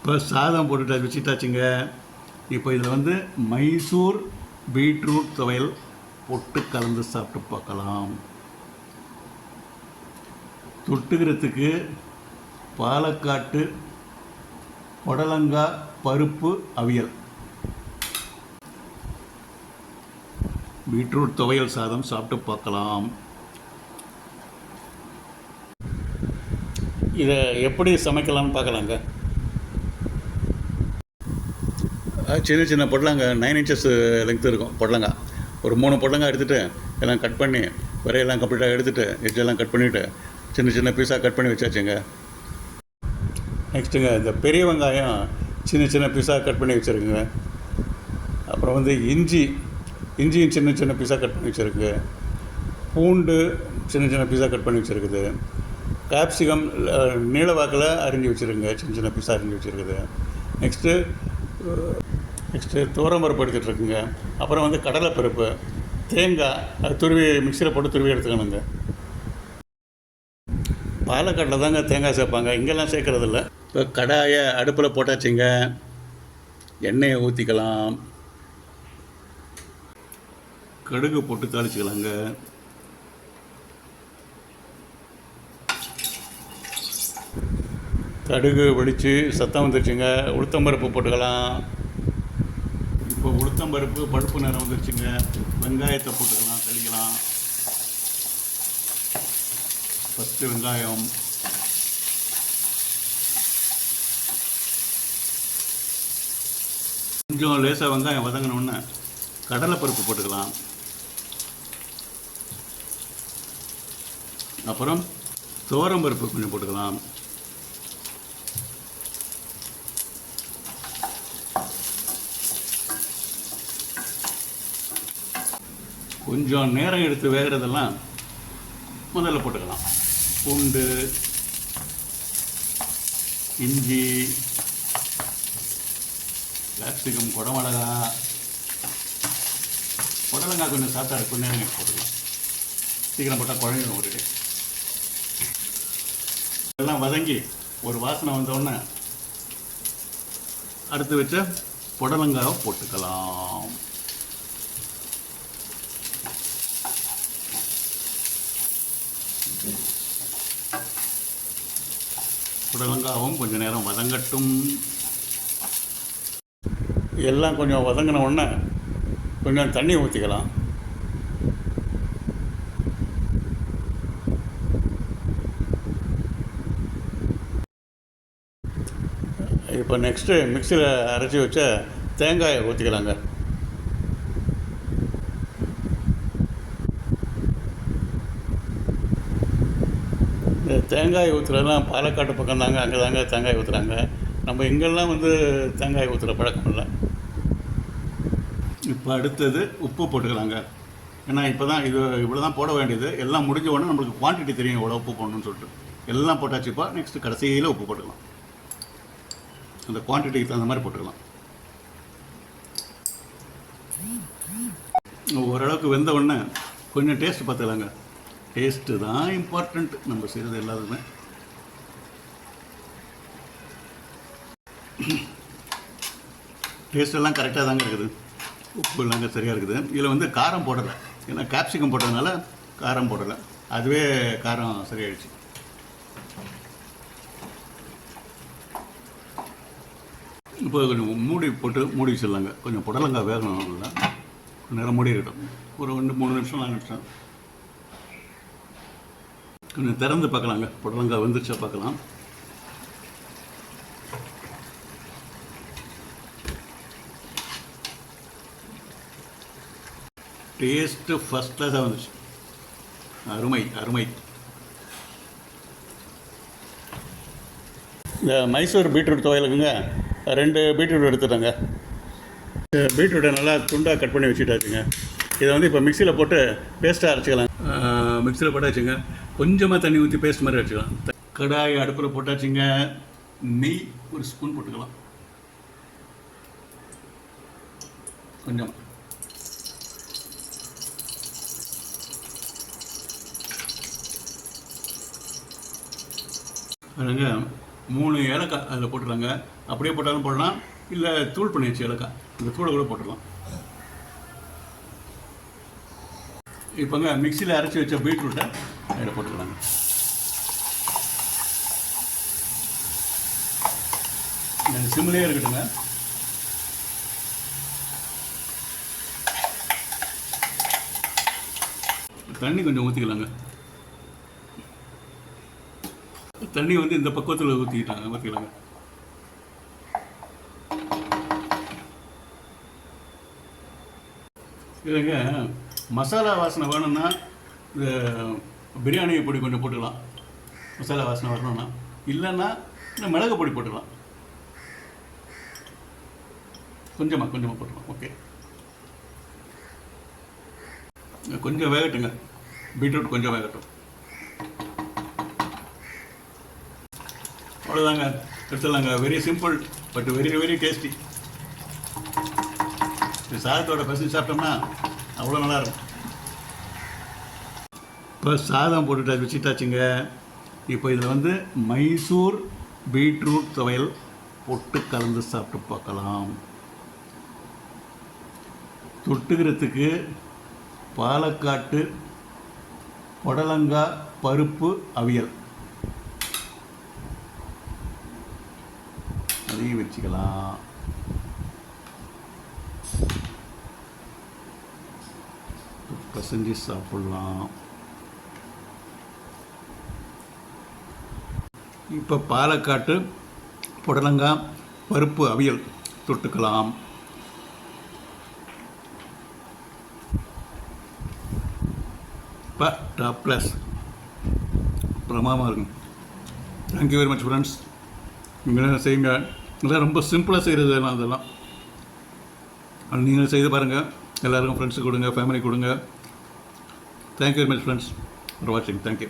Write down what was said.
இப்போ சாதம் போட்டுட்டு வச்சுட்டாச்சுங்க. இப்போ இதில் வந்து மைசூர் பீட்ரூட் துவையல் போட்டு கலந்து சாப்பிட்டு பார்க்கலாம். தொட்டுக்கிறதுக்கு பாலக்காட்டு புடலங்காய் பருப்பு அவியல், பீட்ரூட் துவையல் சாதம் சாப்பிட்டு பார்க்கலாம். இதை எப்படி சமைக்கலாம்னு பார்க்கலாங்க. சின்ன சின்ன பொடலங்காய் 9 இன்ச்சஸ் லெங்க்த் இருக்கும். பொடலங்காய் ஒரு 3 பொடலங்காய் எடுத்துகிட்டு எல்லாம் கட் பண்ணி விரையெல்லாம் கம்ப்ளீட்டாக எடுத்துகிட்டு எட்ஜெல்லாம் கட் பண்ணிவிட்டு சின்ன சின்ன பீஸாக கட் பண்ணி வச்சாச்சுங்க. நெக்ஸ்ட்டுங்க இந்த பெரிய வெங்காயம் சின்ன சின்ன பீஸாக கட் பண்ணி வச்சுருக்குங்க. அப்புறம் வந்து இஞ்சியும் சின்ன சின்ன பீஸாக கட் பண்ணி வச்சுருக்கு. பூண்டு சின்ன சின்ன பீஸாக கட் பண்ணி வச்சுருக்குது. கேப்சிகம் நீள வாக்கில் அரிஞ்சு வச்சுருக்குங்க, சின்ன சின்ன பீஸாக அரிஞ்சு வச்சுருக்குது. நெக்ஸ்ட்டு துவரம்பருப்பு எடுத்துகிட்ருக்குங்க. அப்புறம் வந்து கடலைப்பருப்பு, தேங்காய் அது துருவி மிக்சியில் போட்டு துருவி எடுத்துக்கணுங்க. பாலக்காட்டில் தாங்க தேங்காய் சேர்ப்பாங்க, இங்கெல்லாம் சேர்க்குறதில்ல. இப்போ கடாயை அடுப்பில் போட்டாச்சுங்க. எண்ணெயை ஊற்றிக்கலாம். கடுகு போட்டு தாளிச்சிக்கலாங்க. கடுகு வெடித்து சத்தம் வந்துருச்சுங்க. உளுத்தம்பருப்பு போட்டுக்கலாம். இப்போ உளுத்தம்பருப்பு பழுப்பு நேரம் வந்துருச்சுங்க. வெங்காயத்தை போட்டுக்கலாம், தெளிக்கலாம். ஃபஸ்ட்டு வெங்காயம், கொஞ்சம் லேசாக வெங்காயம் வதங்கினோடனே கடலைப்பருப்பு போட்டுக்கலாம். அப்புறம் துவரம்பருப்பு கொஞ்சம் போட்டுக்கலாம். கொஞ்சம் நேரம் எடுத்து வேகிறதெல்லாம் முதல்ல போட்டுக்கலாம். பூண்டு, இஞ்சி, கேப்சிகம், குடமிளகா, புடலங்காய் கொஞ்சம் சாப்பிட்டா கொஞ்சம் நேரம் போட்டுக்கலாம். சீக்கிரம் போட்டால் குழஞ்சிடும் ஒரு டே. எல்லாம் வதங்கி ஒரு வாசனை வந்தோடனே அடுத்து வச்ச புடலங்காவை போட்டுக்கலாம். புடலங்காவும் கொஞ்சம் நேரம் வதங்கட்டும். எல்லாம் கொஞ்சம் வதங்கின உடனே கொஞ்சம் தண்ணி ஊற்றிக்கலாம். இப்போ நெக்ஸ்ட்டு மிக்சியில் அரைச்சி வச்ச தேங்காயை ஊற்றிக்கலாங்க. இந்த தேங்காய் ஊற்றுறதுலாம் பாலக்காட்டு பக்கம் தாங்க, அங்கே தாங்க தேங்காய் ஊற்றுறாங்க. நம்ம இங்கெல்லாம் வந்து தேங்காய் ஊற்றுற பழக்கம் இல்லை. இப்போ அடுத்தது உப்பு போட்டுக்கலாங்க. ஏன்னா இப்போ தான் இவ்வளோ தான் போட வேண்டியது. எல்லாம் முடிஞ்ச உடனே நம்மளுக்கு குவான்டிட்டி தெரியும் எவ்வளோ உப்பு போடணும்னு சொல்லிட்டு எல்லாம் போட்டாச்சு. இப்போ நெக்ஸ்ட்டு கடைசியில் உப்பு போட்டுக்கலாம். அந்த குவான்டிட்டிக்கு தகுந்த மாதிரி போட்டுக்கலாம். ஓரளவுக்கு வெந்த உடனே கொஞ்சம் டேஸ்ட்டு பார்த்துக்கலாங்க. டேஸ்ட்டு தான் இம்பார்ட்டண்ட் நம்ம செய்கிறது எல்லாத்துக்குமே. டேஸ்ட்டெல்லாம் கரெக்டாக தாங்க இருக்குது. உப்பு எல்லாங்க சரியாக இருக்குது. இதில் வந்து காரம் போடலை, ஏன்னா கேப்சிகம் போட்டதுனால காரம் போடலை. அதுவே காரம் சரியாயிடுச்சு. இப்போ கொஞ்சம் மூடி போட்டு மூடி வச்சிடலாங்க. கொஞ்சம் புடலங்காய் வேகணும். நல்லா நேரம் மூடி இருக்கட்டும். ஒரு 2-3 நிமிஷம் 4 நிமிஷம் கொஞ்சம் திறந்து பார்க்கலாங்க. புடலங்காய் வந்துருச்சா பார்க்கலாம். டேஸ்ட்டு ஃபஸ்ட் கிளாஸாக வந்துச்சு. அருமை அருமை. இந்த மைசூர் பீட்ரூட் துவையலுக்குங்க 2 பீட்ரூட் எடுத்துட்டாங்க. பீட்ரூட்டை நல்லா துண்டாக கட் பண்ணி வச்சுட்டாச்சுங்க. இதை வந்து இப்போ மிக்சியில் போட்டு பேஸ்ட்டாக அரைச்சிக்கலாம். மிக்சியில் போட்டாச்சுங்க. கொஞ்சமாக தண்ணி ஊற்றி பேஸ்ட் மாதிரி அரைச்சிக்கலாம். கடாய் அடுப்பில் போட்டாச்சுங்க. நெய் 1 ஸ்பூன் போட்டுக்கலாம். கொஞ்சம் அதுங்க 3 ஏலக்காய் அதில் போட்டுடலாங்க. அப்படியே போட்டாலும் போடலாம், இல்லை தூள் பண்ணி வச்சு ஏலக்காய் இந்த தூளை கூட போட்டுடலாம். இப்போங்க மிக்சியில் அரைச்சி வச்ச பீட்ரூட்டை அதில் போட்டுக்கலாங்க. சிம்லேயே இருக்கட்டுங்க. தண்ணி கொஞ்சம் ஊற்றிக்கலாங்க. தண்ணி வந்து இந்த பக்குவத்தில் ஊற்றிக்கலாங்க. இல்லைங்க, மசாலா வாசனை வேணும்னா இந்த பிரியாணி பொடி கொஞ்சம் போட்டுக்கலாம், மசாலா வாசனை வரணும்னா. இல்லைன்னா இந்த மிளகு பொடி போட்டுக்கலாம், கொஞ்சமாக போட்டுக்கலாம். ஓகே, கொஞ்சம் வேகட்டுங்க, பீட்ரூட் கொஞ்சம் வேகட்டும். அவ்வளோதாங்க, எடுத்துடலாங்க. Very simple but very very tasty. சாதத்தோட பசி சாப்பிட்டோம்னா அவ்வளோ நல்லாயிருக்கும். இப்போ சாதம் போட்டுட்டு வச்சுட்டாச்சுங்க. இப்போ இதில் வந்து மைசூர் பீட்ரூட் துவையல் போட்டு கலந்து சாப்பிட்டு பார்க்கலாம். தொட்டுக்கிறதுக்கு பாலக்காட்டு புடலங்காய் பருப்பு அவியல் அதையும் வச்சுக்கலாம். பசஞ்சு சாப்பிடலாம். இப்போ பாலக்காட்டு புடலங்காய் பருப்பு அவியல் தொட்டுக்கலாம். இப்போ டாப் கிளாஸ் பிரமாதமாக இருக்கும். Thank you very much friends. நீங்கள் செய்யுங்க. இதெல்லாம் ரொம்ப சிம்பிளாக செய்கிறது அதெல்லாம் அது நீங்கள் செய்து பாருங்கள். எல்லாருக்கும் ஃப்ரெண்ட்ஸுக்கு கொடுங்க, ஃபேமிலி கொடுங்க. Thank you very much friends for வாட்சிங். தேங்க்யூ.